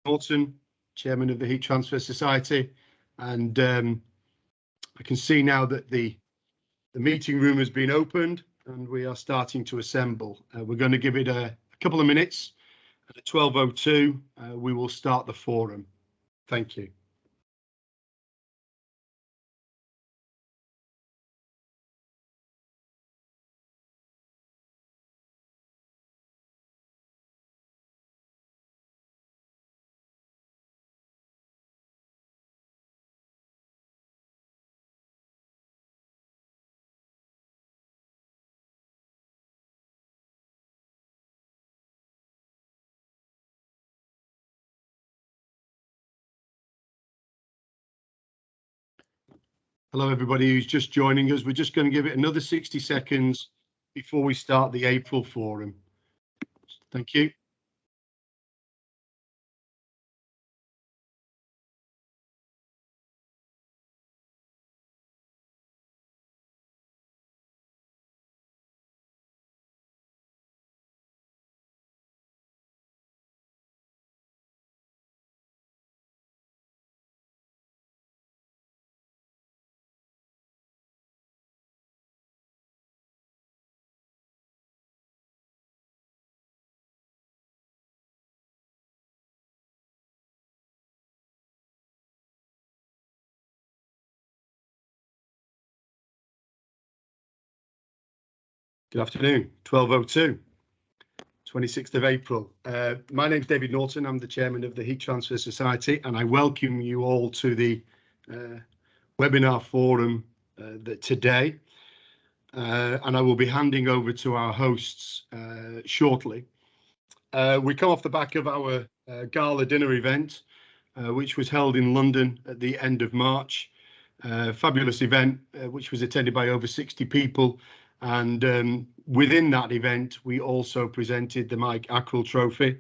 Norton, Chairman of the Heat Transfer Society, and I can see now that the meeting room has been opened and we are starting to assemble. We're going to give it a couple of minutes. At 12:02, we will start the forum. Thank you. Hello, everybody who's just joining us. We're just going to give it another 60 seconds before we start the April forum. Thank you. Good afternoon, 12:02, 26th of April. My name's David Norton. I'm the chairman of the Heat Transfer Society, and I welcome you all to the webinar forum today. And I will be handing over to our hosts shortly. We come off the back of our gala dinner event, which was held in London at the end of March. Fabulous event, which was attended by over 60 people. And within that event, we also presented the Mike Ackrill Trophy.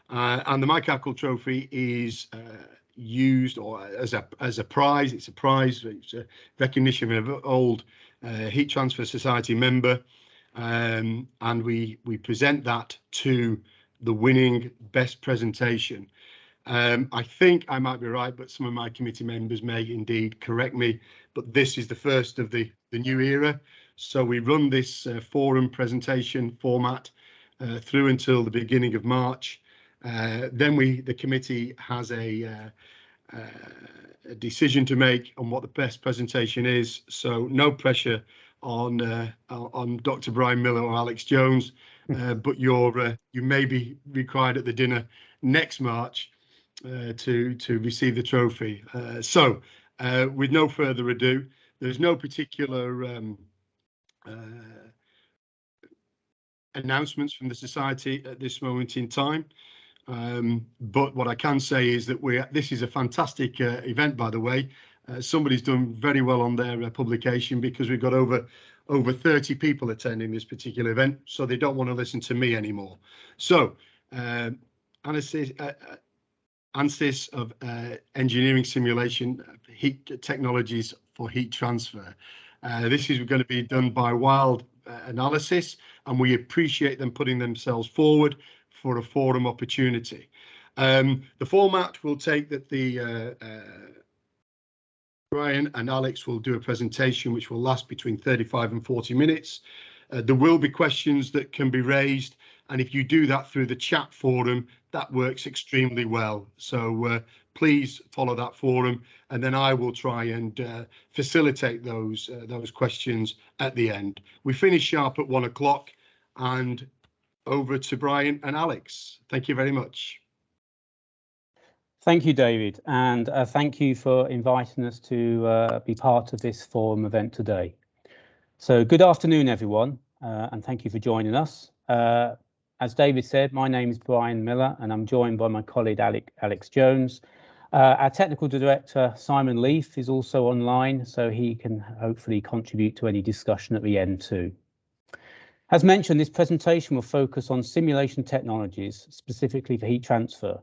And the Mike Ackrill Trophy is used as a prize. It's a prize. It's a recognition of an old Heat Transfer Society member. And we present that to the winning best presentation. I think I might be right, but some of my committee members may indeed correct me. But this is the first of the new era. So we run this forum presentation format through until the beginning of March. Then the committee has a decision to make on what the best presentation is. So no pressure on Dr. Brian Miller or Alex Jones, but you may be required at the dinner next March to receive the trophy. So with no further ado, there's no particular announcements from the society at this moment in time, but what I can say is that this is a fantastic event, by the way. Somebody's done very well on their publication, because we've got over 30 people attending this particular event, so they don't want to listen to me anymore. So ANSYS of engineering simulation, heat technologies for heat transfer. This is going to be done by Wilde Analysis, and we appreciate them putting themselves forward for a forum opportunity. The format will take that Brian and Alex will do a presentation which will last between 35 and 40 minutes. There will be questions that can be raised, and if you do that through the chat forum, that works extremely well. So please follow that forum, and then I will try and facilitate those questions at the end. We finish sharp at 1 o'clock, and over to Brian and Alex. Thank you very much. Thank you, David, and thank you for inviting us to be part of this forum event today. So good afternoon, everyone, and thank you for joining us. As David said, my name is Brian Miller, and I'm joined by my colleague Alex Jones. Our technical director, Simon Leaf, is also online, so he can hopefully contribute to any discussion at the end too. As mentioned, this presentation will focus on simulation technologies, specifically for heat transfer.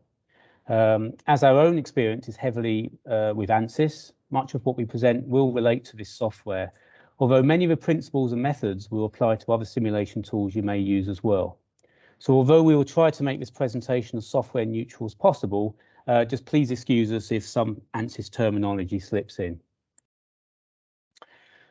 As our own experience is heavily with ANSYS, much of what we present will relate to this software, although many of the principles and methods will apply to other simulation tools you may use as well. So although we will try to make this presentation as software neutral as possible, just please excuse us if some ANSYS terminology slips in.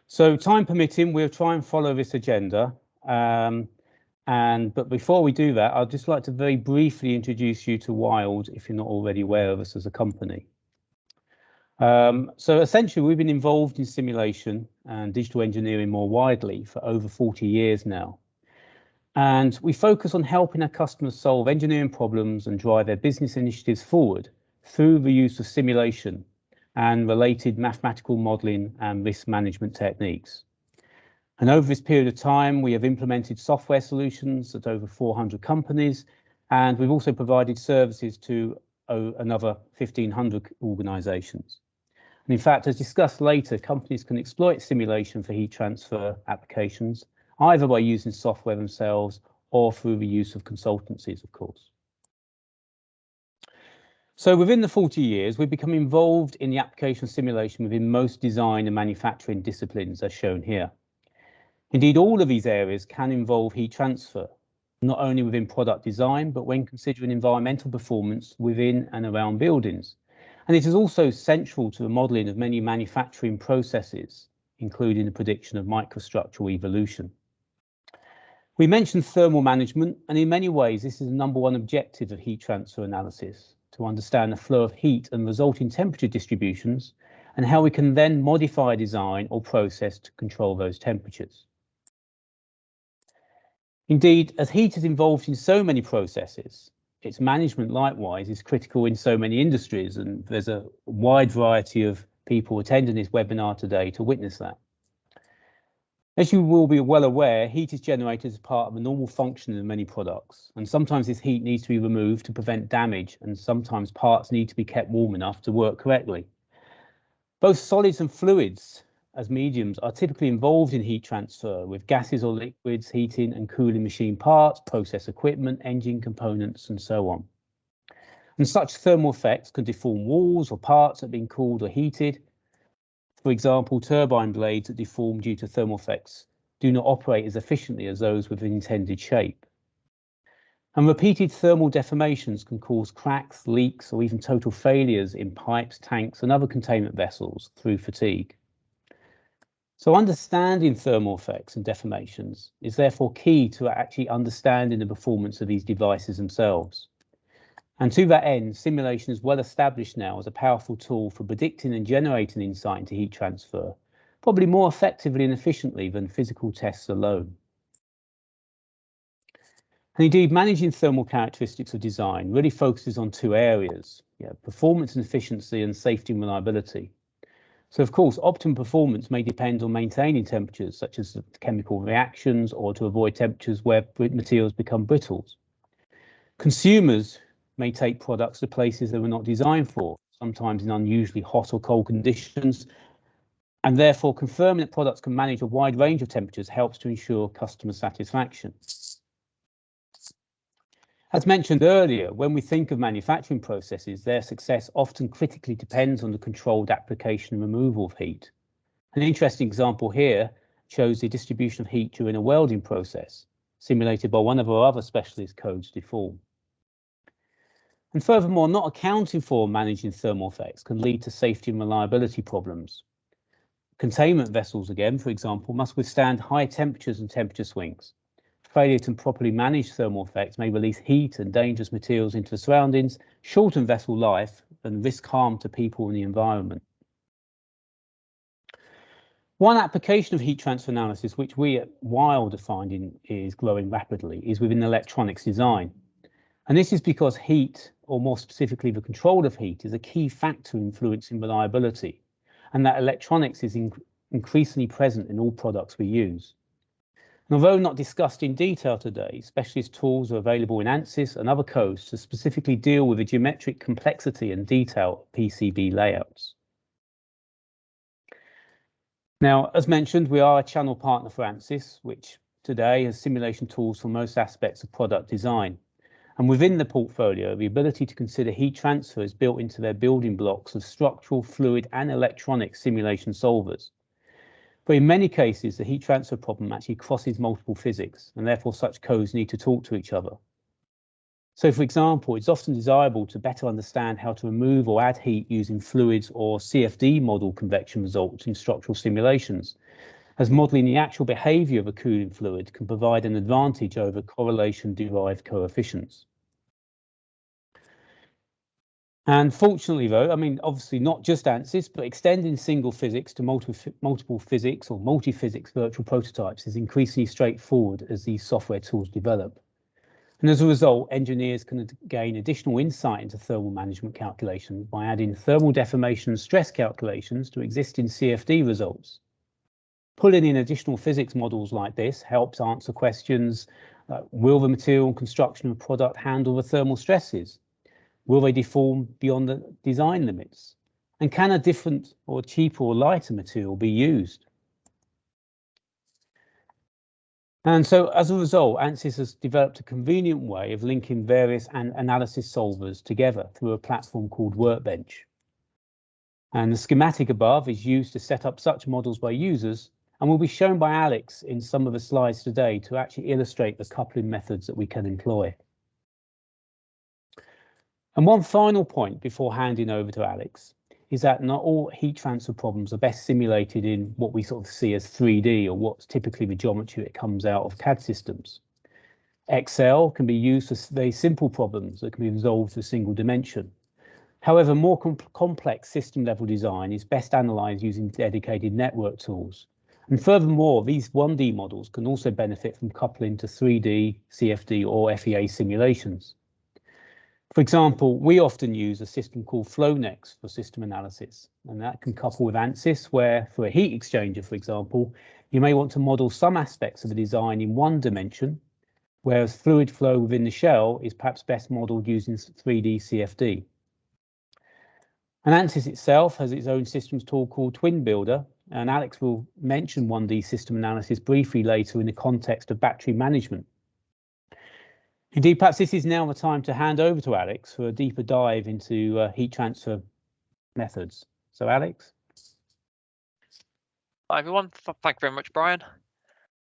So time permitting, we'll try and follow this agenda. But before we do that, I'd just like to very briefly introduce you to Wilde, if you're not already aware of us as a company. So essentially, we've been involved in simulation and digital engineering more widely for over 40 years now. And we focus on helping our customers solve engineering problems and drive their business initiatives forward through the use of simulation and related mathematical modeling and risk management techniques. And over this period of time, we have implemented software solutions at over 400 companies, and we've also provided services to another 1,500 organizations. And in fact, as discussed later, companies can exploit simulation for heat transfer applications, either by using software themselves or through the use of consultancies, of course. So within the 40 years, we've become involved in the application of simulation within most design and manufacturing disciplines, as shown here. Indeed, all of these areas can involve heat transfer, not only within product design, but when considering environmental performance within and around buildings. And it is also central to the modelling of many manufacturing processes, including the prediction of microstructural evolution. We mentioned thermal management, and in many ways, this is the #1 objective of heat transfer analysis, to understand the flow of heat and resulting temperature distributions, and how we can then modify a design or process to control those temperatures. Indeed, as heat is involved in so many processes, its management likewise is critical in so many industries, and there's a wide variety of people attending this webinar today to witness that. As you will be well aware, heat is generated as part of the normal function of many products, and sometimes this heat needs to be removed to prevent damage, and sometimes parts need to be kept warm enough to work correctly. Both solids and fluids as mediums are typically involved in heat transfer, with gases or liquids heating and cooling machine parts, process equipment, engine components, and so on. And such thermal effects can deform walls or parts that have been cooled or heated. For example, turbine blades that deform due to thermal effects do not operate as efficiently as those with an intended shape. And repeated thermal deformations can cause cracks, leaks, or even total failures in pipes, tanks, and other containment vessels through fatigue. So understanding thermal effects and deformations is therefore key to actually understanding the performance of these devices themselves. And to that end, simulation is well established now as a powerful tool for predicting and generating insight into heat transfer, probably more effectively and efficiently than physical tests alone. And indeed, managing thermal characteristics of design really focuses on two areas, performance and efficiency, and safety and reliability. So of course, optimum performance may depend on maintaining temperatures such as chemical reactions, or to avoid temperatures where materials become brittle. Consumers may take products to places they were not designed for, sometimes in unusually hot or cold conditions, and therefore confirming that products can manage a wide range of temperatures helps to ensure customer satisfaction. As mentioned earlier, when we think of manufacturing processes, their success often critically depends on the controlled application and removal of heat. An interesting example here shows the distribution of heat during a welding process, simulated by one of our other specialist codes, Deform. And furthermore, not accounting for or managing thermal effects can lead to safety and reliability problems. Containment vessels, again, for example, must withstand high temperatures and temperature swings. Failure to properly manage thermal effects may release heat and dangerous materials into the surroundings, shorten vessel life, and risk harm to people and the environment. One application of heat transfer analysis, which we at Wilde are finding is growing rapidly, is within electronics design. And this is because heat, or more specifically the control of heat, is a key factor influencing reliability, and that electronics is increasingly present in all products we use. And although not discussed in detail today, specialist tools are available in ANSYS and other codes to specifically deal with the geometric complexity and detail of PCB layouts. Now, as mentioned, we are a channel partner for ANSYS, which today has simulation tools for most aspects of product design. And within the portfolio, the ability to consider heat transfer is built into their building blocks of structural, fluid, and electronic simulation solvers. But in many cases, the heat transfer problem actually crosses multiple physics, and therefore such codes need to talk to each other. So, for example, it's often desirable to better understand how to remove or add heat using fluids or CFD model convection results in structural simulations, as modelling the actual behaviour of a cooling fluid can provide an advantage over correlation-derived coefficients. And fortunately, though, I mean, obviously not just ANSYS, but extending single physics to multiple physics or multi-physics virtual prototypes is increasingly straightforward as these software tools develop. And as a result, engineers can gain additional insight into thermal management calculations by adding thermal deformation and stress calculations to existing CFD results. Pulling in additional physics models like this helps answer questions like, will the material and construction of a product handle the thermal stresses? Will they deform beyond the design limits? And can a different or cheaper or lighter material be used? And so as a result, ANSYS has developed a convenient way of linking various analysis solvers together through a platform called Workbench. And the schematic above is used to set up such models by users and will be shown by Alex in some of the slides today to actually illustrate the coupling methods that we can employ. And one final point before handing over to Alex is that not all heat transfer problems are best simulated in what we sort of see as 3D or what's typically the geometry that comes out of CAD systems. Excel can be used for very simple problems that can be resolved to a single dimension. However, more complex system level design is best analysed using dedicated network tools. And furthermore, these 1D models can also benefit from coupling to 3D, CFD or FEA simulations. For example, we often use a system called FlowNext for system analysis, and that can couple with ANSYS, where for a heat exchanger, for example, you may want to model some aspects of a design in one dimension, whereas fluid flow within the shell is perhaps best modeled using 3D CFD. And ANSYS itself has its own systems tool called Twin Builder, and Alex will mention 1D system analysis briefly later in the context of battery management. Indeed, perhaps this is now the time to hand over to Alex for a deeper dive into heat transfer methods. So, Alex. Hi, everyone. Thank you very much, Brian.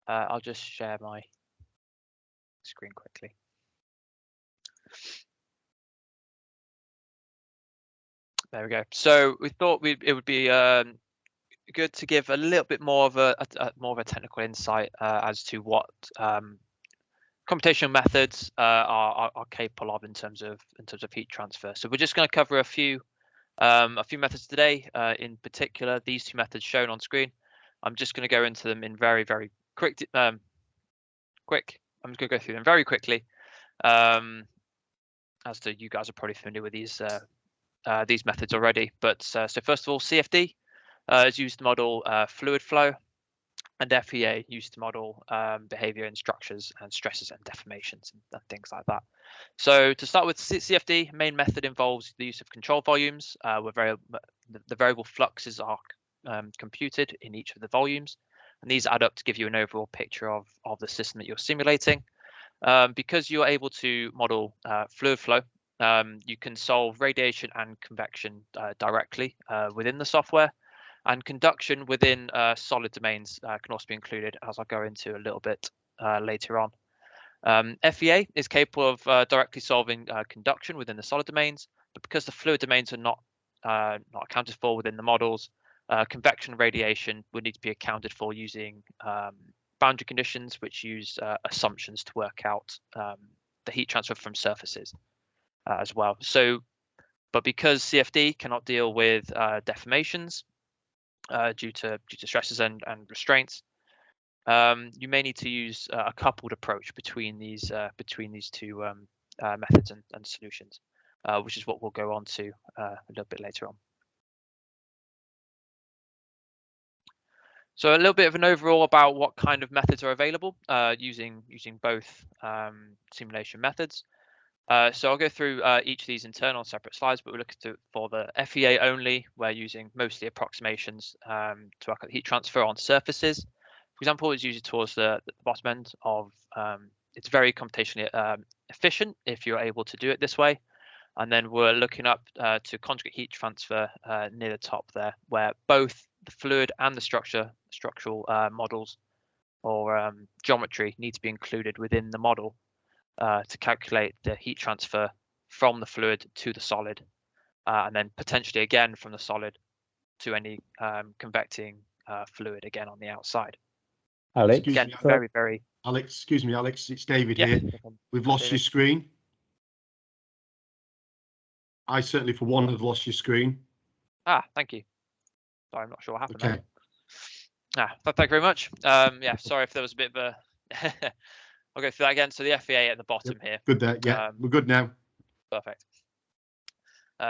I'll just share my screen quickly. There we go. So we thought it would be good to give a little bit more of a technical insight as to what computational methods are capable of in terms of heat transfer. So we're just going to cover a few methods today. In particular, these two methods shown on screen. I'm just going to go into them in very quick. I'm just going to go through them very quickly, as to you guys are probably familiar with these methods already. But so first of all, CFD is used to model fluid flow, and FEA used to model behavior in structures and stresses and deformations and things like that. So to start with, CFD main method involves the use of control volumes, where the variable fluxes are computed in each of the volumes, and these add up to give you an overall picture of the system that you're simulating. Because you're able to model fluid flow, you can solve radiation and convection directly within the software. And conduction within solid domains can also be included, as I'll go into a little bit later on. FEA is capable of directly solving conduction within the solid domains, but because the fluid domains are not accounted for within the models, convection and radiation would need to be accounted for using boundary conditions, which use assumptions to work out the heat transfer from surfaces as well. So, but because CFD cannot deal with deformations, due to stresses and restraints, you may need to use a coupled approach between these two methods and solutions, which is what we'll go on to a little bit later on. So a little bit of an overall about what kind of methods are available using both simulation methods. So I'll go through each of these in turn on separate slides, but we're looking for the FEA only. We're using mostly approximations to work out heat transfer on surfaces. For example, it's usually towards the bottom end of, it's very computationally efficient if you're able to do it this way. And then we're looking up to conjugate heat transfer near the top there, where both the fluid and the structural models or geometry need to be included within the model. to calculate the heat transfer from the fluid to the solid, and then potentially again from the solid to any convecting fluid again on the outside. Alex, Again, Excuse me, very. Alex, excuse me, Alex, it's David Yeah, here. no problem. We've Hi, lost David. your screen. I certainly, for one, have lost your screen. Thank you. Sorry, I'm not sure what happened Okay. there. Thank you very much. Yeah, sorry if there was a bit of a. I'll go through that again. So the FEA at the bottom here. Good there. Yeah, we're good now. Perfect.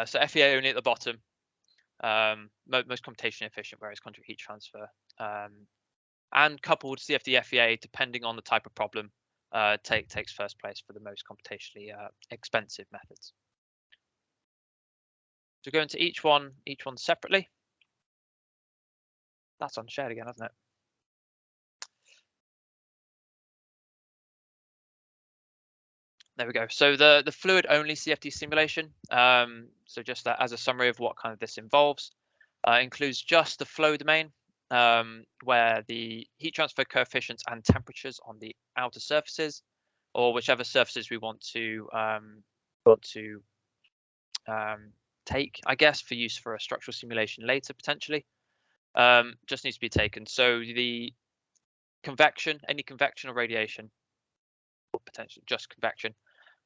So FEA only at the bottom. Most computation efficient, whereas conjugate heat transfer. And coupled CFD FEA, depending on the type of problem, takes first place for the most computationally expensive methods. So go into each one separately. That's unshared again, hasn't it? There we go. So the fluid only CFD simulation. So just as a summary of what kind of this involves, includes just the flow domain, where the heat transfer coefficients and temperatures on the outer surfaces, or whichever surfaces we want to take, I guess, for use for a structural simulation later potentially, just needs to be taken. So the convection, any convection or radiation, or potentially just convection,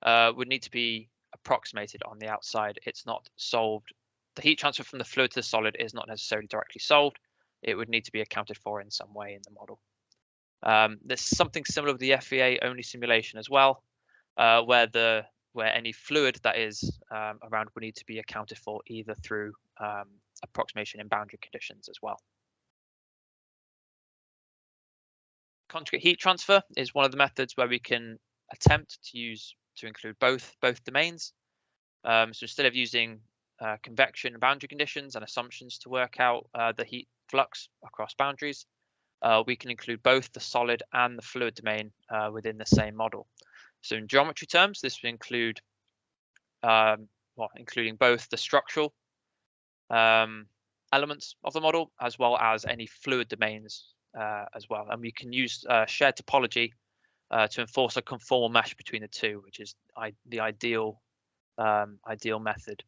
would need to be approximated on the outside. It's not solved. The heat transfer from the fluid to the solid is not necessarily directly solved. It would need to be accounted for in some way in the model. There's something similar with the FEA only simulation as well, where any fluid that is around would need to be accounted for either through approximation in boundary conditions as well. Conjugate heat transfer is one of the methods where we can attempt to include both domains. So instead of using convection and boundary conditions and assumptions to work out the heat flux across boundaries, we can include both the solid and the fluid domain within the same model. So in geometry terms, this would include including both the structural elements of the model as well as any fluid domains as well. And we can use shared topology to enforce a conformal mesh between the two, which is the ideal method.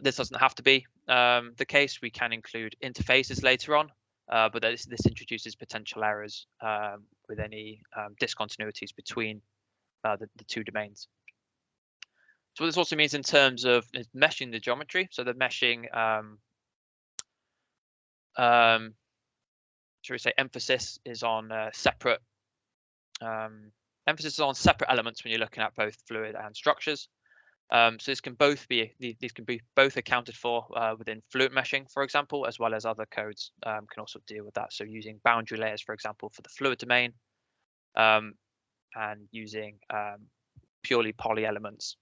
This doesn't have to be the case. We can include interfaces later on, but this introduces potential errors with any discontinuities between the two domains. So what this also means in terms of meshing the geometry, so the meshing, should we say, emphasis is on separate elements when you're looking at both fluid and structures. So this can both be accounted for within fluid meshing, for example, as well as other codes can also deal with that. So using boundary layers, for example, for the fluid domain, and using purely poly elements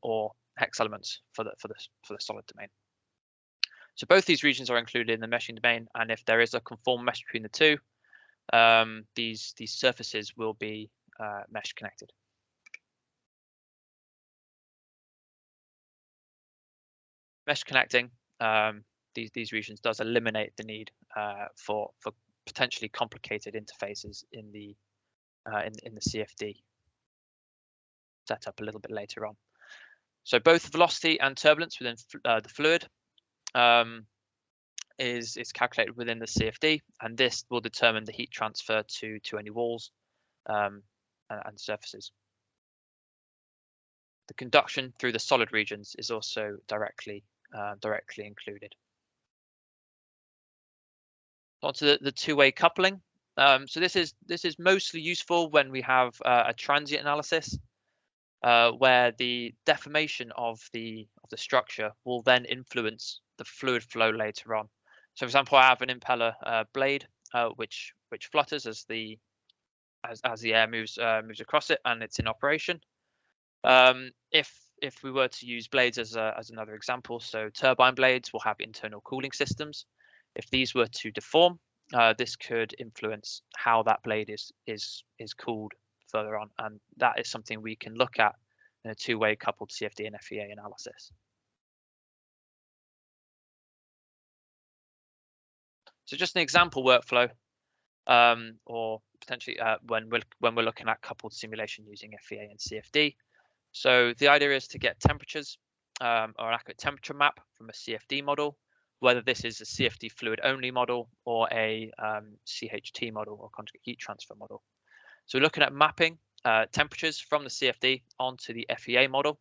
or hex elements for the solid domain. So both these regions are included in the meshing domain, and if there is a conformal mesh between the two, these surfaces will be mesh connected. Mesh connecting these regions does eliminate the need for potentially complicated interfaces in the CFD setup a little bit later on. So both velocity and turbulence within the fluid is calculated within the CFD, and this will determine the heat transfer to any walls and surfaces. The conduction through the solid regions is also directly included. Onto the two-way coupling. So this is mostly useful when we have a transient analysis, where the deformation of the structure will then influence the fluid flow later on. So, for example, I have an impeller blade which flutters as the air moves across it and it's in operation. If we were to use blades as another example, so turbine blades will have internal cooling systems. If these were to deform, this could influence how that blade is cooled further on, and that is something we can look at in a two-way coupled CFD and FEA analysis. So just an example workflow, or potentially when we're looking at coupled simulation using FEA and CFD. So the idea is to get temperatures or an accurate temperature map from a CFD model, whether this is a CFD fluid only model or a CHT model or conjugate heat transfer model. So we're looking at mapping temperatures from the CFD onto the FEA model.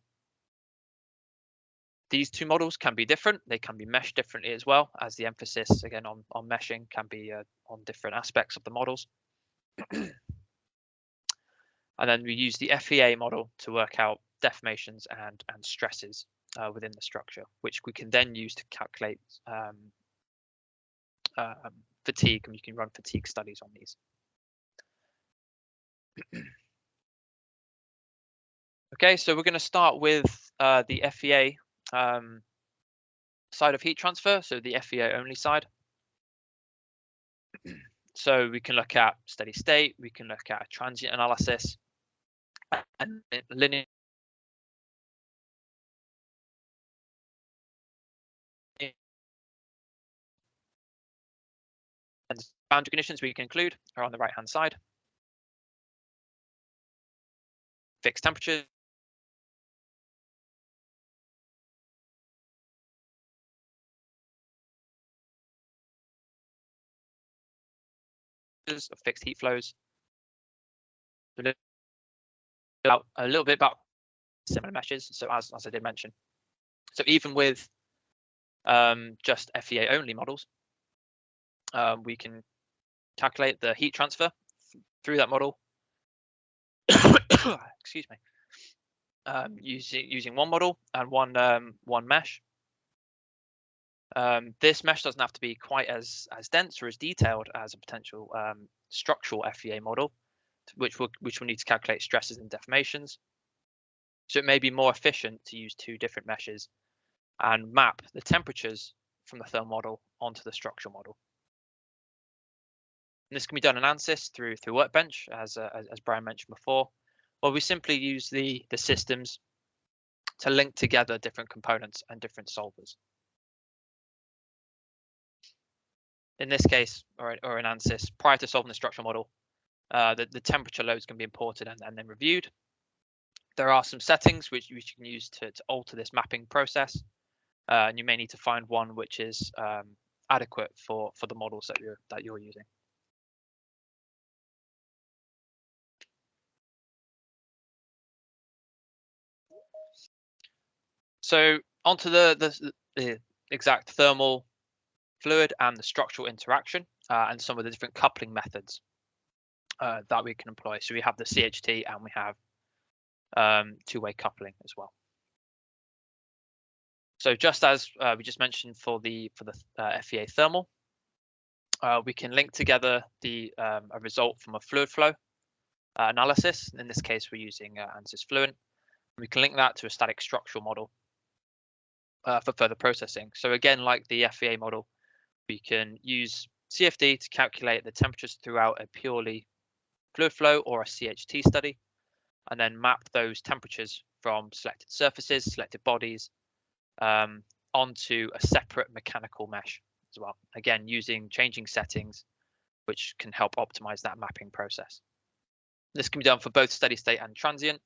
These two models can be different. They can be meshed differently as well, as the emphasis again on meshing can be on different aspects of the models. And then we use the FEA model to work out deformations and stresses within the structure, which we can then use to calculate fatigue, and you can run fatigue studies on these. Okay, so we're going to start with the FEA side of heat transfer, so the FEA only side. So we can look at steady state, we can look at a transient analysis, and linear and boundary conditions we can include are on the right hand side. Fixed temperatures, of fixed heat flows, a little bit about similar meshes. So as I did mention, so even with just FEA only models, we can calculate the heat transfer through that model. Excuse me. Using one model and one mesh. This mesh doesn't have to be quite as dense or as detailed as a potential structural FEA model, which will need to calculate stresses and deformations. So it may be more efficient to use two different meshes and map the temperatures from the thermal model onto the structural model. And this can be done in ANSYS through Workbench, as Brian mentioned before, where we simply use the systems to link together different components and different solvers. In this case, or in ANSYS, prior to solving the structural model, the temperature loads can be imported and then reviewed. There are some settings which you can use to alter this mapping process, and you may need to find one which is adequate for the models that you're using. So onto the exact thermal, fluid, and the structural interaction, and some of the different coupling methods that we can employ. So we have the CHT and we have two-way coupling as well. So just as we just mentioned for the FEA thermal, we can link together a result from a fluid flow analysis. In this case, we're using ANSYS Fluent. We can link that to a static structural model for further processing. So again, like the FEA model, we can use CFD to calculate the temperatures throughout a purely fluid flow or a CHT study, and then map those temperatures from selected surfaces, selected bodies, onto a separate mechanical mesh as well. Again, using changing settings, which can help optimize that mapping process. This can be done for both steady state and transient,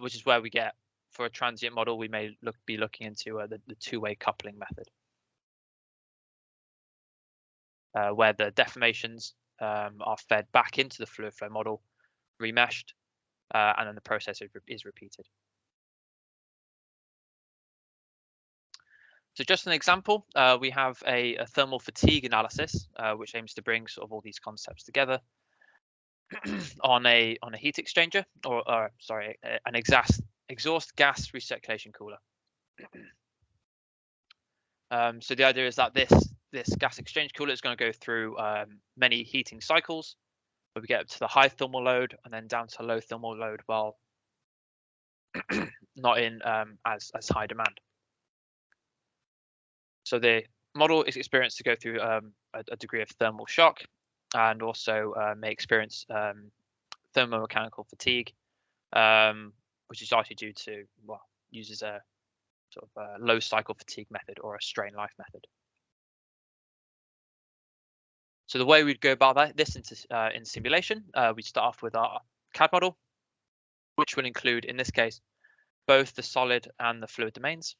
which is where we get, for a transient model, we may be looking into the two-way coupling method, where the deformations are fed back into the fluid flow model, remeshed, and then the process is repeated. So just an example, we have a thermal fatigue analysis, which aims to bring sort of all these concepts together on a heat exchanger, or sorry, an exhaust gas recirculation cooler. So the idea is that this gas exchange cooler is going to go through many heating cycles, where we get up to the high thermal load and then down to low thermal load while not in as high demand. So the model is experienced to go through a degree of thermal shock, and also may experience thermomechanical fatigue, which is largely due to, well, uses a sort of a low cycle fatigue method or a strain life method. So the way we'd go about this in simulation, we start off with our CAD model, which will include, in this case, both the solid and the fluid domains.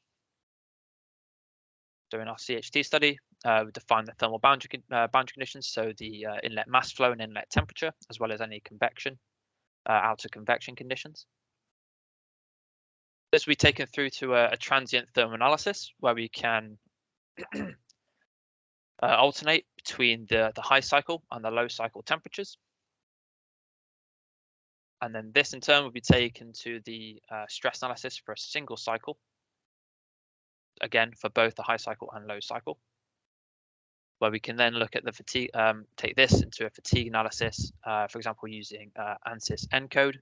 So in our CHT study, we define the thermal boundary conditions, so the inlet mass flow and inlet temperature, as well as any convection, outer convection conditions. This will be taken through to a transient thermal analysis, where we can alternate between the high cycle and the low cycle temperatures. And then this in turn will be taken to the stress analysis for a single cycle, again for both the high cycle and low cycle, where we can then look at the fatigue, take this into a fatigue analysis, for example, using ANSYS encode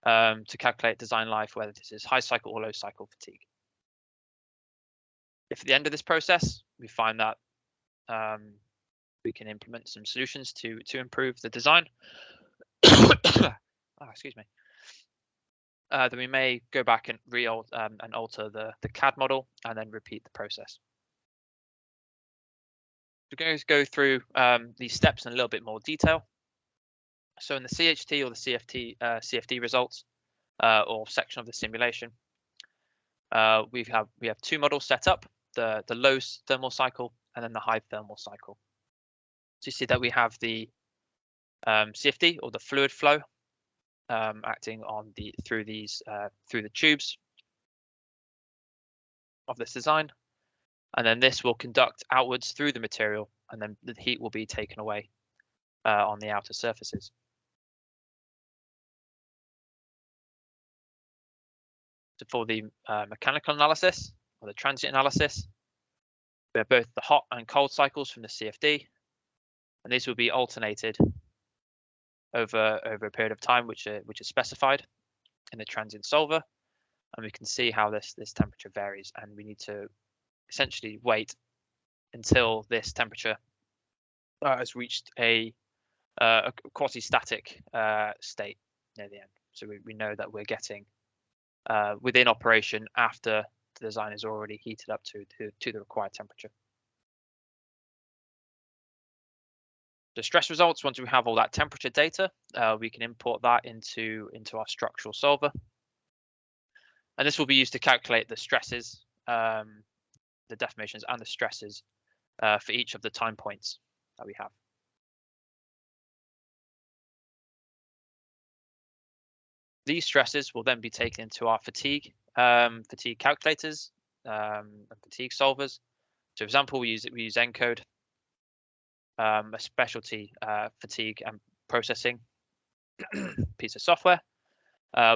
to calculate design life, whether this is high cycle or low cycle fatigue. If at the end of this process we find that we can implement some solutions to improve the design, excuse me, then we may go back and alter the CAD model and then repeat the process. We're going to go through these steps in a little bit more detail. So in the CHT or the CFD results or section of the simulation, we have two models set up: the low thermal cycle and then the high thermal cycle. So you see that we have the CFD or the fluid flow acting on through the tubes of this design, and then this will conduct outwards through the material, and then the heat will be taken away on the outer surfaces. So for the mechanical analysis or the transient analysis, we have both the hot and cold cycles from the CFD, and these will be alternated over a period of time which is specified in the transient solver, and we can see how this temperature varies, and we need to essentially wait until this temperature has reached a quasi-static state near the end. So we know that we're getting within operation after the design is already heated up to the required temperature. The stress results, once we have all that temperature data, we can import that into our structural solver. And this will be used to calculate the stresses, the deformations and the stresses for each of the time points that we have. These stresses will then be taken into our fatigue calculators and fatigue solvers. So for example, we use encode, a specialty fatigue and processing piece of software.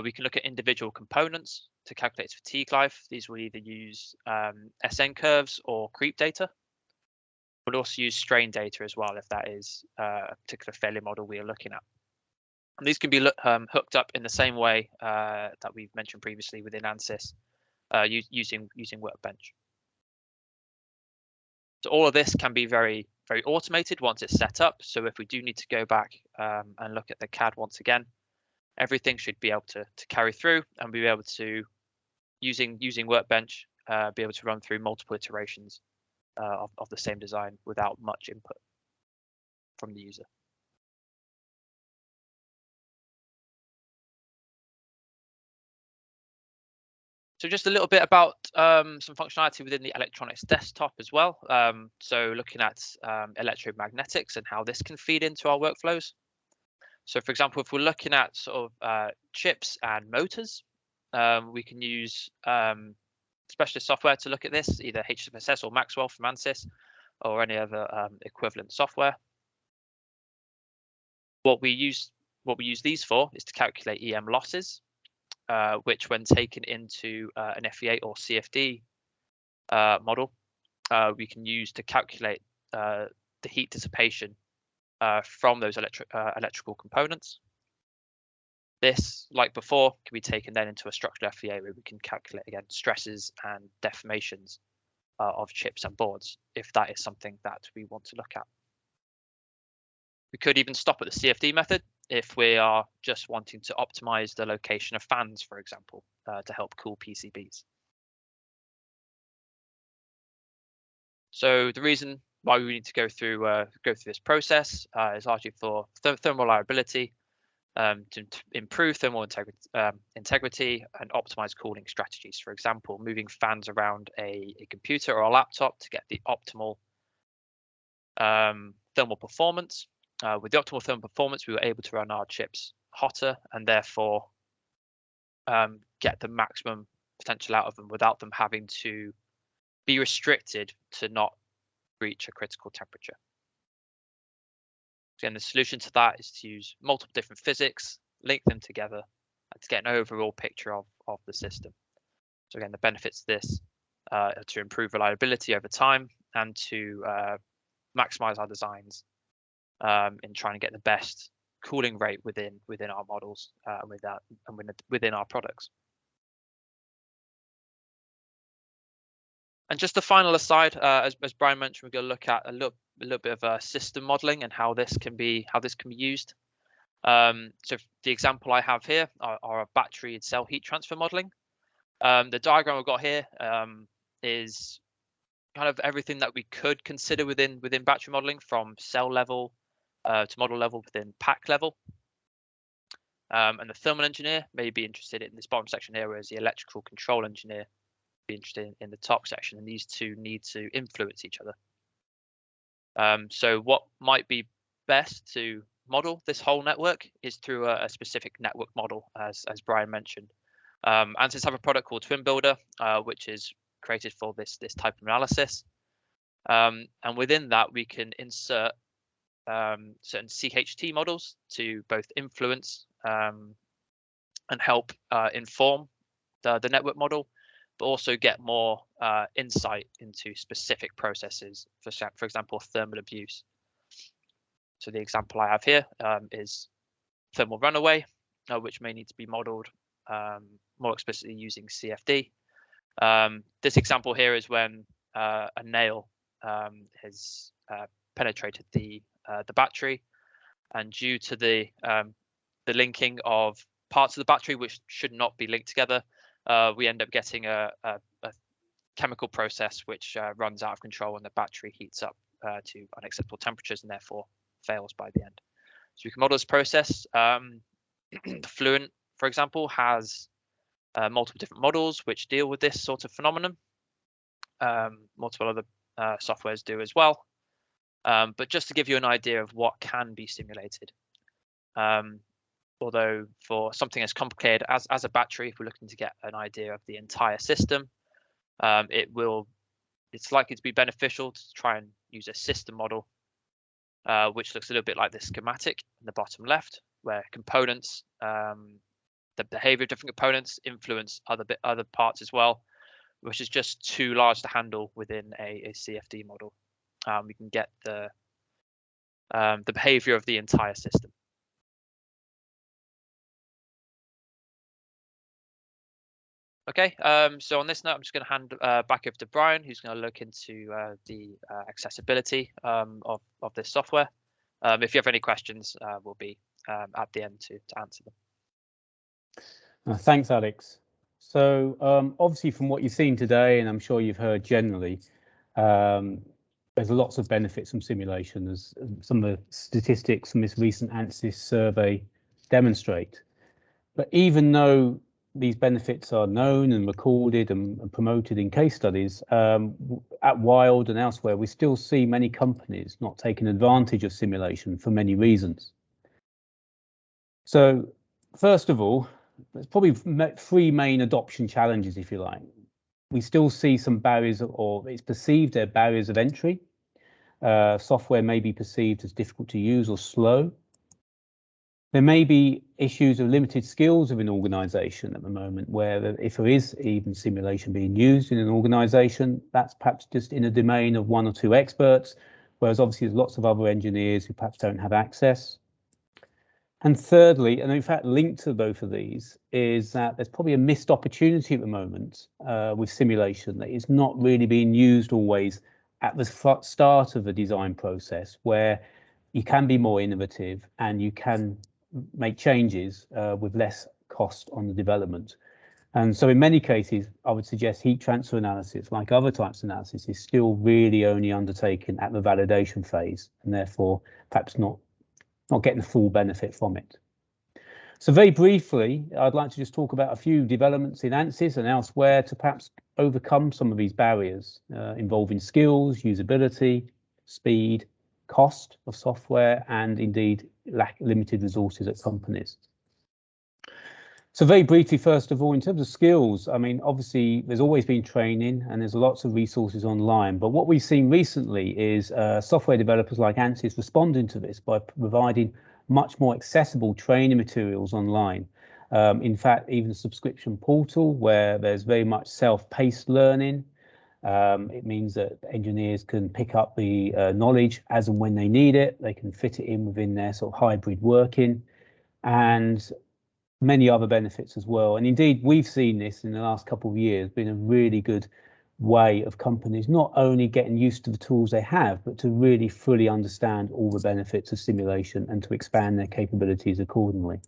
We can look at individual components to calculate fatigue life. These will either use SN curves or creep data. We'll also use strain data as well if that is a particular failure model we are looking at. And these can be hooked up in the same way that we've mentioned previously within ANSYS, using Workbench. So all of this can be very automated once it's set up. So if we do need to go back and look at the CAD once again, everything should be able to carry through, and be able to, using Workbench, be able to run through multiple iterations of the same design without much input from the user. So just a little bit about some functionality within the electronics desktop as well. So looking at electromagnetics and how this can feed into our workflows. So for example, if we're looking at sort of chips and motors, we can use specialist software to look at this, either HFSS or Maxwell from ANSYS or any other equivalent software. What we use these for is to calculate EM losses, which when taken into an FE8 or CFD model, we can use to calculate the heat dissipation from those electrical components. This, like before, can be taken then into a structural FEA where we can calculate again stresses and deformations of chips and boards, if that is something that we want to look at. We could even stop at the CFD method if we are just wanting to optimize the location of fans, for example, to help cool PCBs. So the reason why we need to go through this process is largely for thermal reliability, to improve thermal integrity and optimize cooling strategies. For example, moving fans around a computer or a laptop to get the optimal thermal performance. With the optimal thermal performance, we were able to run our chips hotter and therefore get the maximum potential out of them without them having to be restricted to not reach a critical temperature. Again, the solution to that is to use multiple different physics, link them together, and to get an overall picture of the system. So again, the benefits of this are to improve reliability over time and to maximize our designs in trying to get the best cooling rate within our models and within our products. And just the final aside, as Brian mentioned, we're going to look at a little bit of system modeling and how this can be used. So the example I have here are a battery and cell heat transfer modeling. The diagram we've got here is kind of everything that we could consider within battery modeling, from cell level to model level within pack level. And the thermal engineer may be interested in this bottom section here, whereas the electrical control engineer be interested in the top section, and these two need to influence each other. So what might be best to model this whole network is through a specific network model, as Brian mentioned. ANSYS have a product called Twin Builder, which is created for this type of analysis. And within that, we can insert certain CHT models to both influence and help inform the network model, but also get more insight into specific processes, for example, thermal abuse. So the example I have here is thermal runaway, which may need to be modeled more explicitly using CFD. This example here is when a nail has penetrated the battery, and due to the linking of parts of the battery which should not be linked together, we end up getting a chemical process which runs out of control and the battery heats up to unacceptable temperatures and therefore fails by the end. So we can model this process. The Fluent, for example, has multiple different models which deal with this sort of phenomenon. Multiple other softwares do as well. But just to give you an idea of what can be simulated, although for something as complicated as a battery, if we're looking to get an idea of the entire system, it's likely to be beneficial to try and use a system model, which looks a little bit like this schematic in the bottom left, where components, the behavior of different components influence other parts as well, which is just too large to handle within a CFD model. We can get the behavior of the entire system. Okay, so on this note, I'm just going to hand back over to Brian, who's going to look into the accessibility of this software. If you have any questions, we'll be at the end to answer them. Thanks, Alex. So obviously from what you've seen today, and I'm sure you've heard generally, there's lots of benefits from simulation, as some of the statistics from this recent ANSYS survey demonstrate. But even though these benefits are known and recorded and promoted in case studies, at Wilde and elsewhere, we still see many companies not taking advantage of simulation for many reasons. So first of all, there's probably three main adoption challenges, if you like. We still see some barriers, or it's perceived they're barriers of entry. Software may be perceived as difficult to use or slow. There may be issues of limited skills of an organization at the moment, where if there is even simulation being used in an organization, that's perhaps just in a domain of one or two experts, whereas obviously there's lots of other engineers who perhaps don't have access. And thirdly, and in fact linked to both of these, is that there's probably a missed opportunity at the moment with simulation that is not really being used always at the start of the design process, where you can be more innovative and you can make changes with less cost on the development. And so in many cases, I would suggest heat transfer analysis, like other types of analysis, is still really only undertaken at the validation phase, and therefore perhaps not getting the full benefit from it. So very briefly, I'd like to just talk about a few developments in ANSYS and elsewhere to perhaps overcome some of these barriers involving skills, usability, speed, cost of software, and indeed limited resources at companies. So very briefly, first of all, in terms of skills, I mean, obviously, there's always been training and there's lots of resources online. But what we've seen recently is software developers like ANSYS responding to this by providing much more accessible training materials online. In fact, even a subscription portal where there's very much self-paced learning. It means that engineers can pick up the knowledge as and when they need it. They can fit it in within their sort of hybrid working, and many other benefits as well. And indeed, we've seen this in the last couple of years been a really good way of companies not only getting used to the tools they have, but to really fully understand all the benefits of simulation and to expand their capabilities accordingly.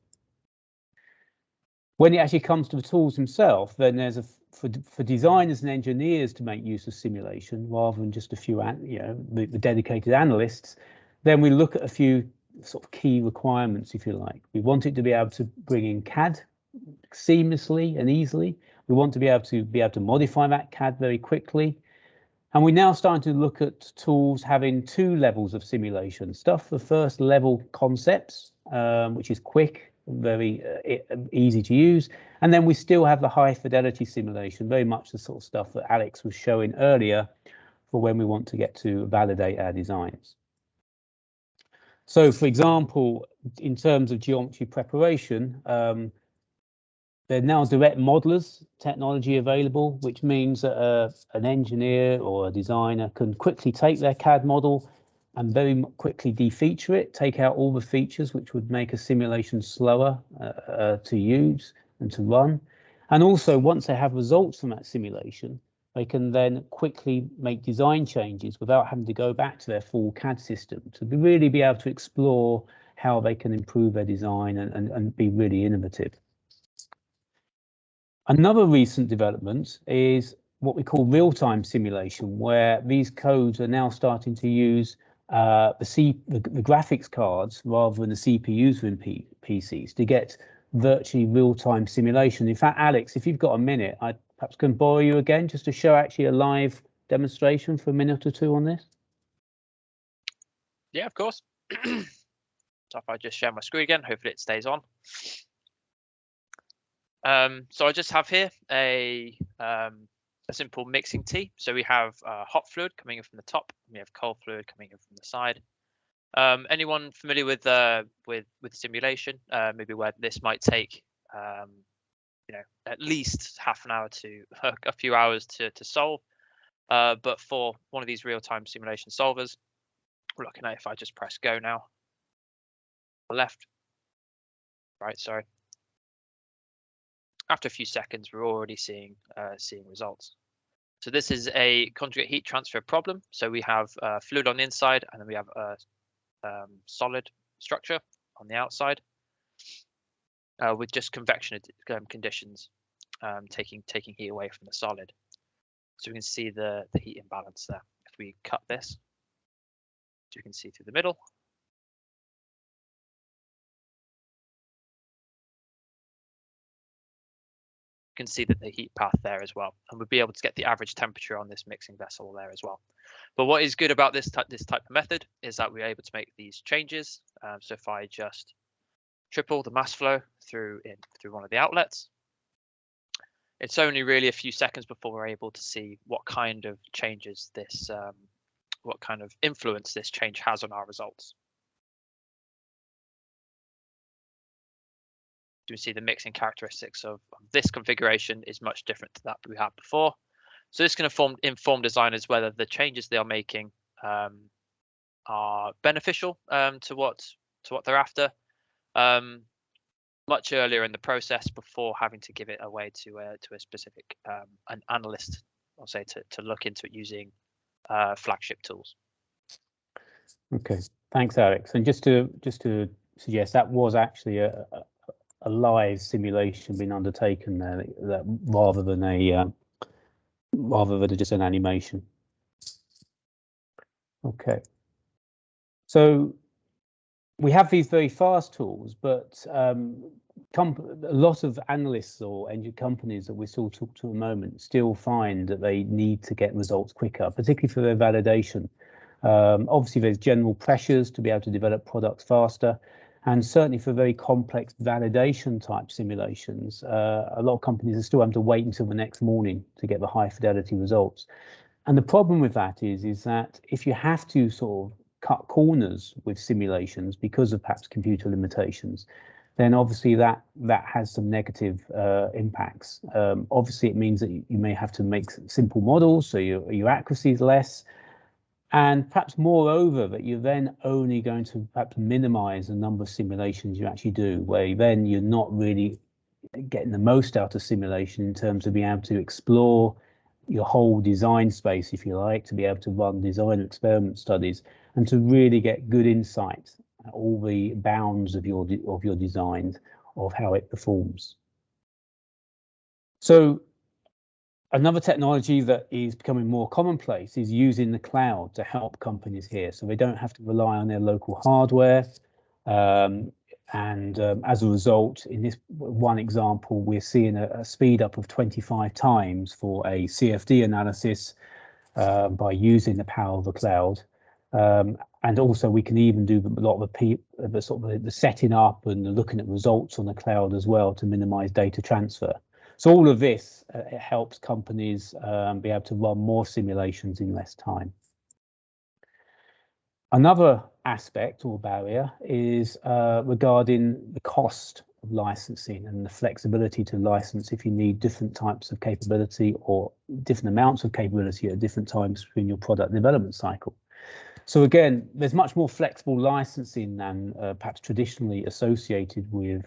When it actually comes to the tools themselves, then there's for designers and engineers to make use of simulation rather than just a few, the dedicated analysts. Then we look at a few sort of key requirements, if you like. We want it to be able to bring in CAD seamlessly and easily. We want to be able to modify that CAD very quickly. And we're now starting to look at tools having 2 levels of simulation. Stuff for first level concepts, which is quick, very easy to use. And then we still have the high fidelity simulation, very much the sort of stuff that Alex was showing earlier for when we want to get to validate our designs. So, for example, in terms of geometry preparation, there are now direct modelers technology available, which means that an engineer or a designer can quickly take their CAD model and very quickly defeature it, take out all the features which would make a simulation slower to use and to run. And also, once they have results from that simulation, they can then quickly make design changes without having to go back to their full CAD system to really be able to explore how they can improve their design and be really innovative. Another recent development is what we call real-time simulation, where these codes are now starting to use the graphics cards rather than the CPUs within PCs to get virtually real-time simulation. In fact, Alex, if you've got a minute, I perhaps can borrow you again just to show actually a live demonstration for a minute or two on this. Yeah, of course. So if I just share my screen again, hopefully it stays on. So I just have here a simple mixing tea. So we have hot fluid coming in from the top, and we have cold fluid coming in from the side. Anyone familiar with simulation? Maybe where this might take at least half an hour to a few hours to solve. But for one of these real-time simulation solvers, we're looking at, if I just press go now, left, right, sorry. After a few seconds, we're already seeing results. So this is a conjugate heat transfer problem. So we have fluid on the inside, and then we have a solid structure on the outside with just convection conditions taking heat away from the solid. So we can see the heat imbalance there. If we cut this, you can see through the middle. You can see that the heat path there as well, and we'll be able to get the average temperature on this mixing vessel there as well. But what is good about this type of method is that we're able to make these changes. So if I just triple the mass flow through one of the outlets, it's only really a few seconds before we're able to see what kind of changes this, what kind of influence this change has on our results. Do we see the mixing characteristics of this configuration is much different to that we had before. So this can inform designers whether the changes they are making are beneficial to what they're after much earlier in the process before having to give it away to a specific an analyst, I'll say, to look into it using flagship tools. Okay, thanks, Alex. And just to suggest, that was actually a live simulation being undertaken there, that rather than just an animation. Okay, so we have these very fast tools, but a lot of analysts or engine companies that we still talk to at the moment still find that they need to get results quicker, particularly for their validation. Obviously, there's general pressures to be able to develop products faster, and certainly for very complex validation type simulations, a lot of companies are still having to wait until the next morning to get the high fidelity results. And the problem with that is that if you have to sort of cut corners with simulations because of perhaps computer limitations, then obviously that has some negative impacts. Obviously, it means that you may have to make simple models, so your accuracy is less. And perhaps moreover, that you're then only going to perhaps minimize the number of simulations you actually do, where then you're not really getting the most out of simulation in terms of being able to explore your whole design space, if you like, to be able to run design experiment studies and to really get good insight at all the bounds of your design, of how it performs. So another technology that is becoming more commonplace is using the cloud to help companies here, so they don't have to rely on their local hardware. As a result, in this one example, we're seeing a speed up of 25 times for a CFD analysis by using the power of the cloud. And also we can even do a lot of the setting up and the looking at results on the cloud as well to minimize data transfer. So all of this it helps companies be able to run more simulations in less time. Another aspect or barrier is regarding the cost of licensing and the flexibility to license if you need different types of capability or different amounts of capability at different times in your product development cycle. So again, there's much more flexible licensing than perhaps traditionally associated with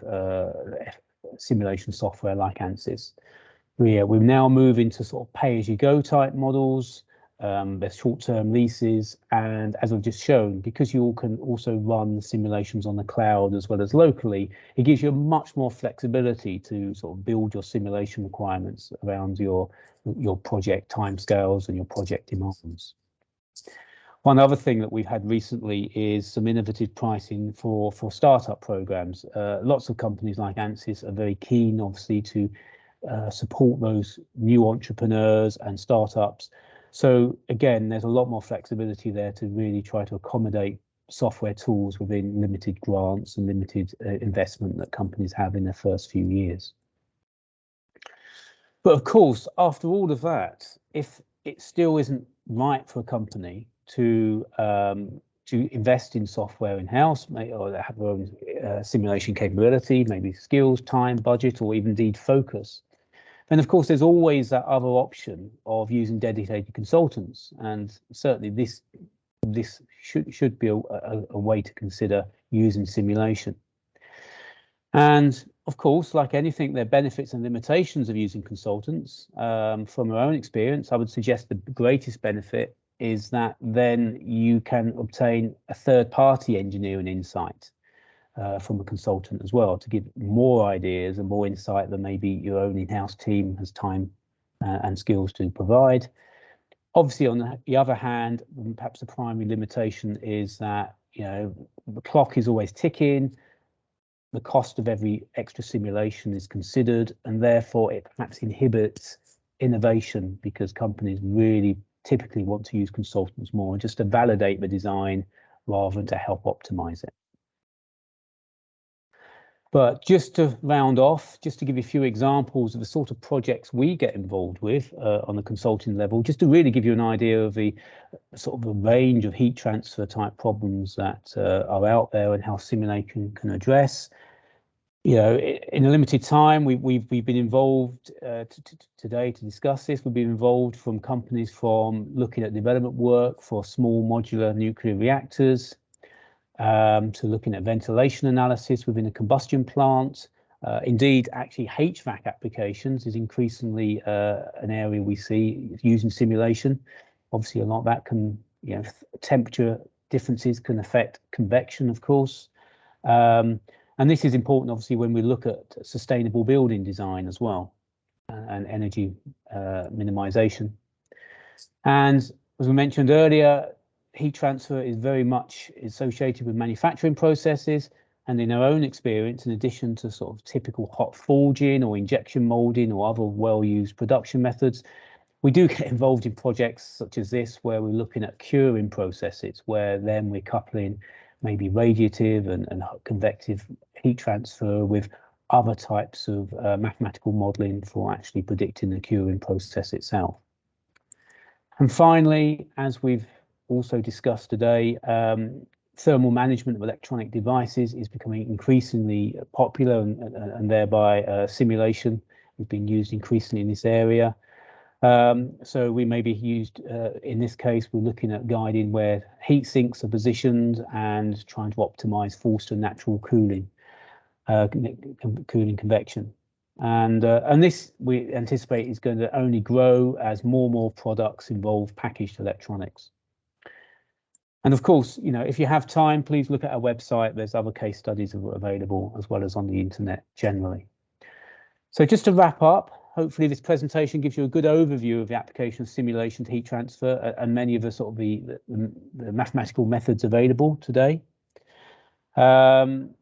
simulation software like ANSYS. We've now moved into sort of pay-as-you-go type models. There's short-term leases, and as I've just shown, because you can also run simulations on the cloud as well as locally, it gives you much more flexibility to sort of build your simulation requirements around your project timescales and your project demands. One other thing that we've had recently is some innovative pricing for startup programs. Lots of companies like ANSYS are very keen, obviously, to support those new entrepreneurs and startups. So again, there's a lot more flexibility there to really try to accommodate software tools within limited grants and limited investment that companies have in their first few years. But of course, after all of that, if it still isn't right for a company to invest in software in-house, or have their own simulation capability, maybe skills, time, budget, or even indeed focus, then of course there's always that other option of using dedicated consultants, and certainly this should be a way to consider using simulation. And of course, like anything, there are benefits and limitations of using consultants. From our own experience, I would suggest the greatest benefit is that then you can obtain a third-party engineering insight from a consultant as well, to give more ideas and more insight than maybe your own in-house team has time and skills to provide. Obviously, on the other hand, perhaps the primary limitation is that, you know, the clock is always ticking. The cost of every extra simulation is considered, and therefore it perhaps inhibits innovation, because companies really typically want to use consultants more just to validate the design rather than to help optimize it. But just to round off, just to give you a few examples of the sort of projects we get involved with on the consulting level, just to really give you an idea of the sort of a range of heat transfer type problems that are out there and how simulation can address. You know, in a limited time, we've been involved today to discuss this. We've been involved from companies from looking at development work for small modular nuclear reactors, to looking at ventilation analysis within a combustion plant. Indeed, actually HVAC applications is increasingly an area we see using simulation. Obviously, a lot of that can, you know, temperature differences can affect convection, of course. And this is important, obviously, when we look at sustainable building design as well, and energy minimization. And as we mentioned earlier, heat transfer is very much associated with manufacturing processes, and in our own experience, in addition to sort of typical hot forging or injection molding or other well-used production methods, we do get involved in projects such as this, where we're looking at curing processes, where then we're coupling maybe radiative and convective heat transfer with other types of mathematical modeling for actually predicting the curing process itself. And finally, as we've also discussed today, thermal management of electronic devices is becoming increasingly popular, and thereby simulation is being used increasingly in this area. So we may be used, in this case, we're looking at guiding where heat sinks are positioned and trying to optimize forced and natural cooling, cooling convection. And this we anticipate is going to only grow as more and more products involve packaged electronics. And of course, you know, if you have time, please look at our website. There's other case studies available, as well as on the internet generally. So just to wrap up, hopefully this presentation gives you a good overview of the application of simulation to heat transfer and many of the sort of the mathematical methods available today. And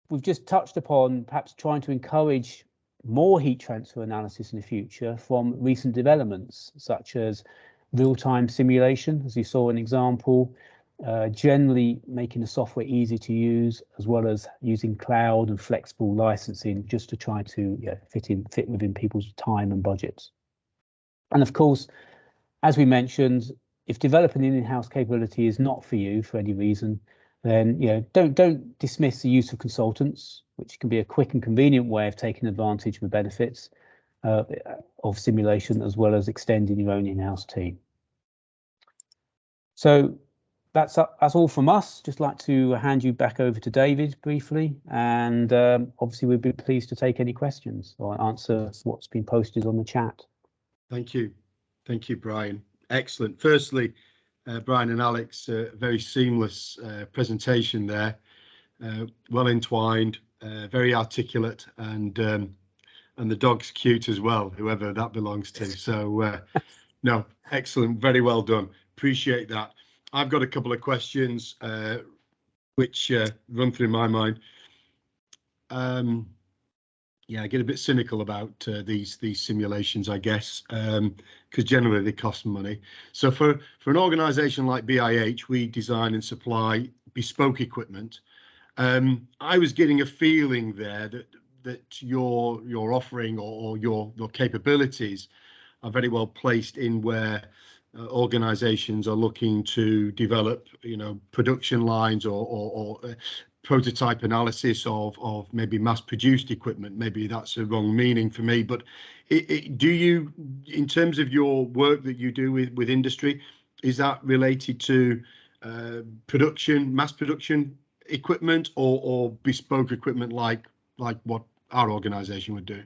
we've just touched upon perhaps trying to encourage more heat transfer analysis in the future from recent developments, such as real-time simulation, as you saw an example, generally making the software easy to use, as well as using cloud and flexible licensing just to try to fit within people's time and budgets. And of course, as we mentioned, if developing an in-house capability is not for you for any reason, then don't dismiss the use of consultants, which can be a quick and convenient way of taking advantage of the benefits of simulation, as well as extending your own in-house team. So that's all from us. Just like to hand you back over to David briefly, and obviously we'd be pleased to take any questions or answer what's been posted on the chat. Thank you, Brian. Excellent. Firstly, Brian and Alex, very seamless presentation there, well entwined, very articulate, and the dog's cute as well, whoever that belongs to. So no, excellent, very well done. Appreciate that. I've got a couple of questions which run through my mind. Yeah, I get a bit cynical about these simulations, I guess, because generally they cost money. So for an organisation like BIH, we design and supply bespoke equipment. I was getting a feeling there that your offering or your capabilities are very well placed in where organizations are looking to develop, production lines or prototype analysis of maybe mass-produced equipment. Maybe that's a wrong meaning for me, but do you, in terms of your work that you do with industry, is that related to production, mass production equipment, or bespoke equipment like what our organization would do?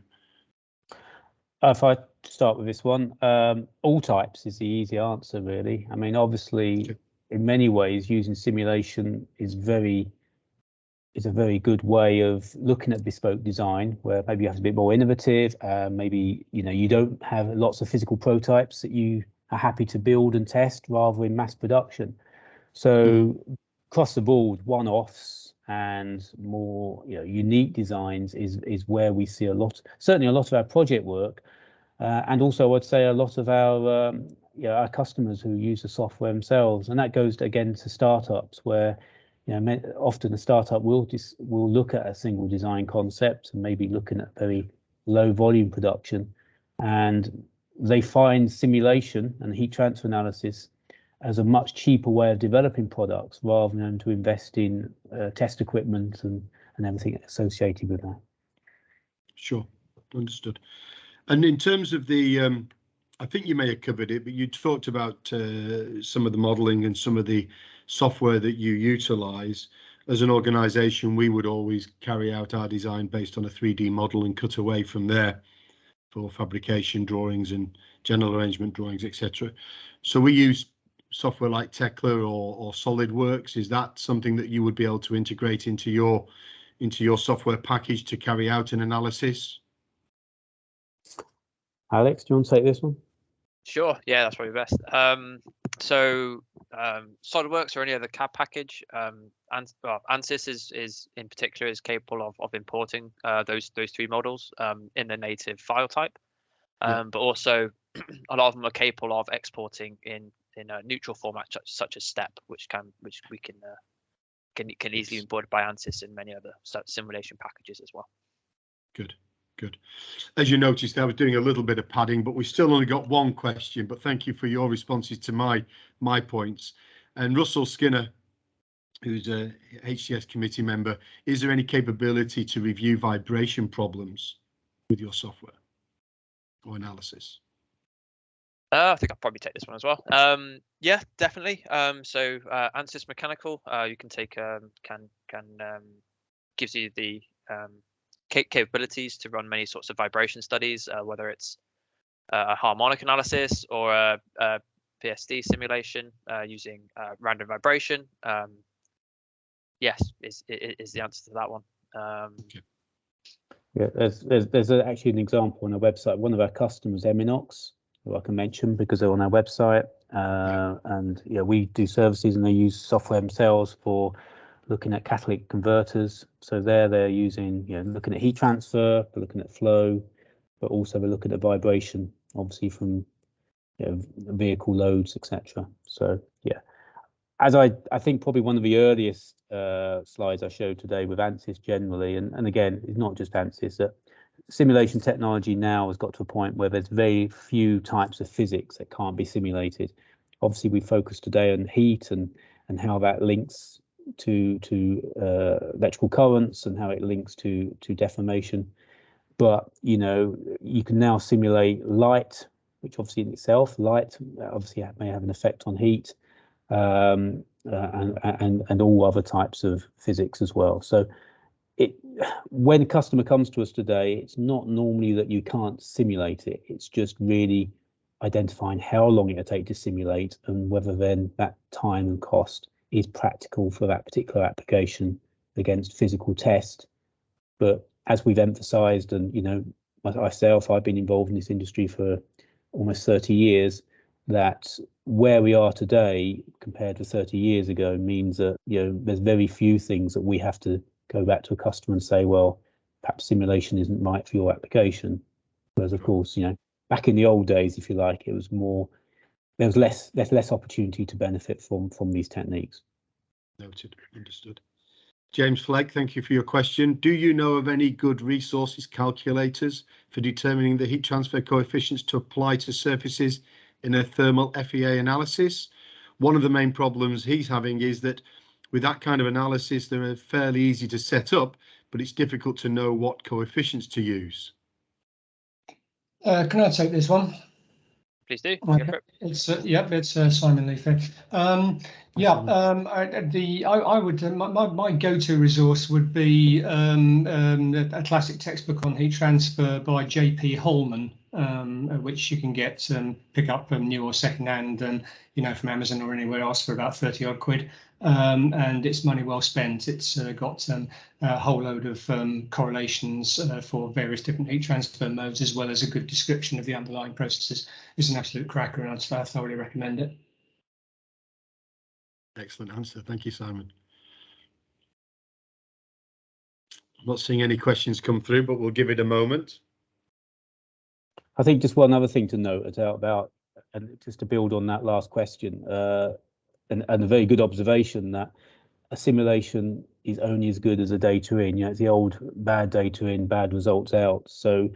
If I start with this one, all types is the easy answer, really. I mean, obviously, in many ways, using simulation is a very good way of looking at bespoke design, where maybe you have to be a bit more innovative. Maybe you don't have lots of physical prototypes that you are happy to build and test, rather in mass production. So across the board, one-offs and more unique designs is where we see certainly a lot of our project work, and also I'd say a lot of our customers who use the software themselves. And that goes again to startups, where often a startup will look at a single design concept and maybe looking at very low volume production, and they find simulation and heat transfer analysis as a much cheaper way of developing products, rather than to invest in test equipment and everything associated with that. Sure, understood. And in terms of the, I think you may have covered it, but you talked about some of the modelling and some of the software that you utilise. As an organisation, we would always carry out our design based on a 3D model and cut away from there for fabrication drawings and general arrangement drawings, etc. So we use software like Tekla or SolidWorks? Is that something that you would be able to integrate into your software package to carry out an analysis? Alex, do you want to take this one? Sure. Yeah, that's probably best. SolidWorks or any other CAD package, and ANSYS is in particular is capable of importing those three models in the native file type. But also a lot of them are capable of exporting in a neutral format such as STEP, which we can easily be imported by ANSYS and many other simulation packages as well. Good. As you noticed, I was doing a little bit of padding, but we still only got one question. But thank you for your responses to my points. And Russell Skinner, who's a HCS committee member, is there any capability to review vibration problems with your software or analysis? I think I'll probably take this one as well. Yeah, definitely. So ANSYS Mechanical, you can take gives you the capabilities to run many sorts of vibration studies, whether it's a harmonic analysis or a PSD simulation using random vibration. Yes, is the answer to that one. Yeah, there's actually an example on our website. One of our customers, Eminox, who I can mention because they're on our website, and we do services and they use software themselves for looking at catalytic converters. So they're using, looking at heat transfer, but looking at flow, but also we're looking at vibration, obviously from vehicle loads, etc. So yeah, as I think probably one of the earliest slides I showed today with ANSYS generally, and again, it's not just ANSYS, that simulation technology now has got to a point where there's very few types of physics that can't be simulated. Obviously, we focus today on heat and how that links to electrical currents and how it links to deformation. But you can now simulate light, which obviously in itself, light obviously may have an effect on heat, and all other types of physics as well. So when a customer comes to us today, it's not normally that you can't simulate it. It's just really identifying how long it'll take to simulate and whether then that time and cost is practical for that particular application against physical test. But as we've emphasized, and myself, I've been involved in this industry for almost 30 years, that where we are today compared to 30 years ago means that there's very few things that we have to go back to a customer and say, well, perhaps simulation isn't right for your application. Whereas of course, back in the old days, if you like, it was more, there was less opportunity to benefit from these techniques. Noted, understood. James Flegg, thank you for your question. Do you know of any good resources, calculators for determining the heat transfer coefficients to apply to surfaces in a thermal FEA analysis? One of the main problems he's having is that with that kind of analysis, they're fairly easy to set up, but it's difficult to know what coefficients to use. Can I take this one? Please do. It's Simon Leafy. I would my go-to resource would be a classic textbook on heat transfer by J.P. Holman, which you can get pick up new or second hand, from Amazon or anywhere else for about 30 odd quid. And it's money well spent. It's got a whole load of correlations for various different heat transfer modes, as well as a good description of the underlying processes. It's an absolute cracker, and I'd thoroughly recommend it. Excellent answer. Thank you, Simon. I'm not seeing any questions come through, but we'll give it a moment. I think just one other thing to note about, and just to build on that last question, and a very good observation, that a simulation is only as good as a data in. It's the old bad data in, bad results out. So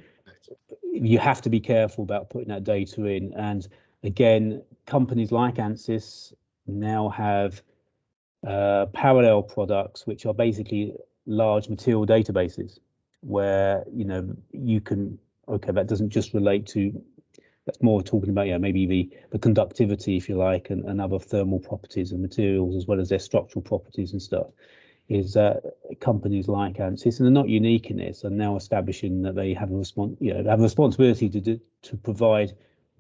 you have to be careful about putting that data in. And again, companies like ANSYS now have parallel products, which are basically large material databases, where you can, that doesn't just relate to, that's more talking about maybe the conductivity, if you like, and other thermal properties of materials, as well as their structural properties and stuff. Is that companies like ANSYS, and they're not unique in this, are now establishing that they have a responsibility to provide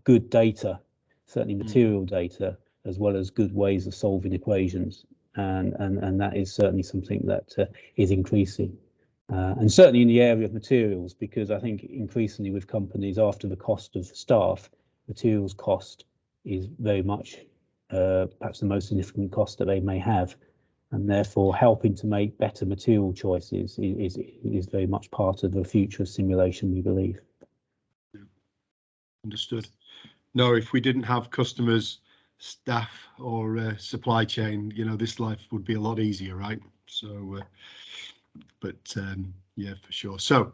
good data, certainly material data, as well as good ways of solving equations, and that is certainly something that is increasing, and certainly in the area of materials, because I think increasingly with companies, after the cost of staff, materials cost is very much perhaps the most significant cost that they may have, and therefore helping to make better material choices is very much part of the future of simulation, we believe. Understood. No, if we didn't have customers, staff, or supply chain, you know, this life would be a lot easier, right? So, yeah, for sure. So,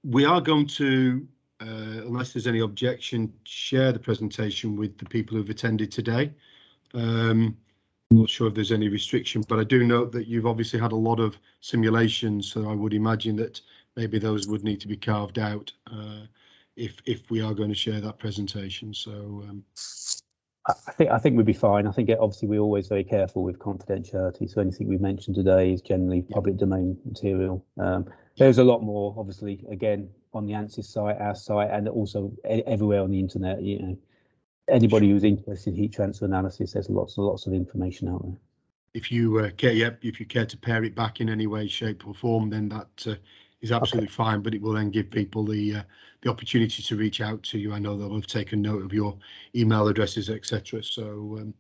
we are going to, unless there's any objection, share the presentation with the people who've attended today. I'm not sure if there's any restriction, but I do note that you've obviously had a lot of simulations, so I would imagine that maybe those would need to be carved out if we are going to share that presentation. So I think we'd be fine. I think obviously we're always very careful with confidentiality, so anything we mentioned today is generally public domain material. There's a lot more, obviously, again, on the ANSYS site, our site, and also everywhere on the internet. You know, anybody who's interested in heat transfer analysis, there's lots and lots of information out there. If you care, if you care to pare it back in any way, shape, or form, then that is absolutely fine. But it will then give people the opportunity to reach out to you. I know they'll have taken note of your email addresses, etc. So,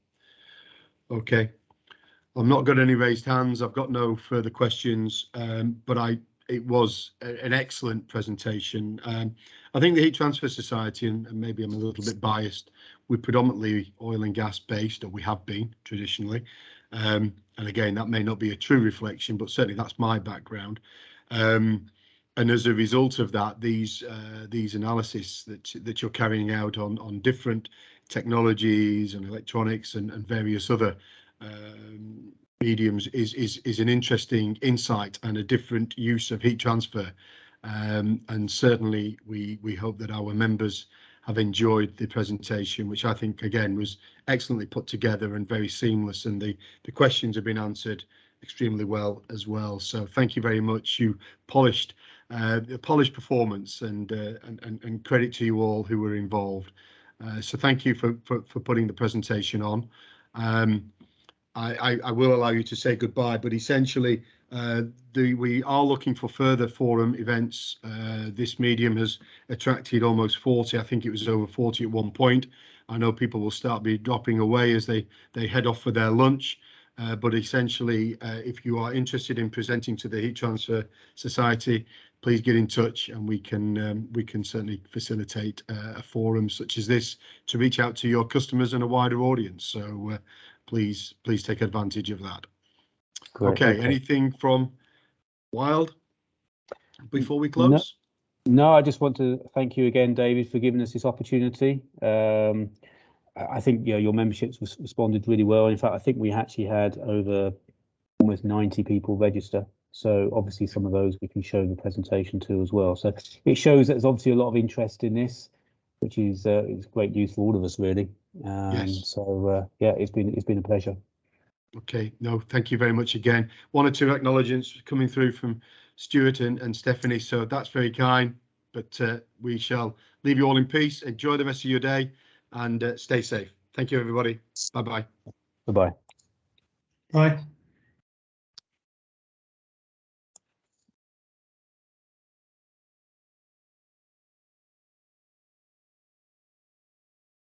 okay, I've not got any raised hands. I've got no further questions. But it was an excellent presentation. I think the Heat Transfer Society, and maybe I'm a little bit biased, we're predominantly oil and gas based, or we have been traditionally. And again, that may not be a true reflection, but certainly that's my background. And as a result of that, these analysis that you're carrying out on different technologies and electronics and various other mediums is an interesting insight and a different use of heat transfer. And certainly we hope that our members have enjoyed the presentation, which I think again was excellently put together and very seamless, and the questions have been answered extremely well as well. So thank you very much. You polished performance, and credit to you all who were involved. So thank you for putting the presentation on. I will allow you to say goodbye, but essentially we are looking for further forum events. This medium has attracted almost 40. I think it was over 40 at one point. I know people will start be dropping away as they head off for their lunch. But essentially, if you are interested in presenting to the Heat Transfer Society, please get in touch, and we can certainly facilitate a forum such as this to reach out to your customers and a wider audience. So please take advantage of that. Great, okay, anything from Wilde before we close? No, I just want to thank you again, David, for giving us this opportunity. I think your memberships responded really well. In fact, I think we actually had over almost 90 people register. So obviously some of those we can show in the presentation too as well. So it shows that there's obviously a lot of interest in this, which is great news for all of us, really. Yes. So yeah, it's been a pleasure. Okay, no, thank you very much again. One or two acknowledgements coming through from Stuart and Stephanie, so that's very kind. But we shall leave you all in peace. Enjoy the rest of your day and stay safe. Thank you, everybody. Bye-bye. Bye-bye. Bye.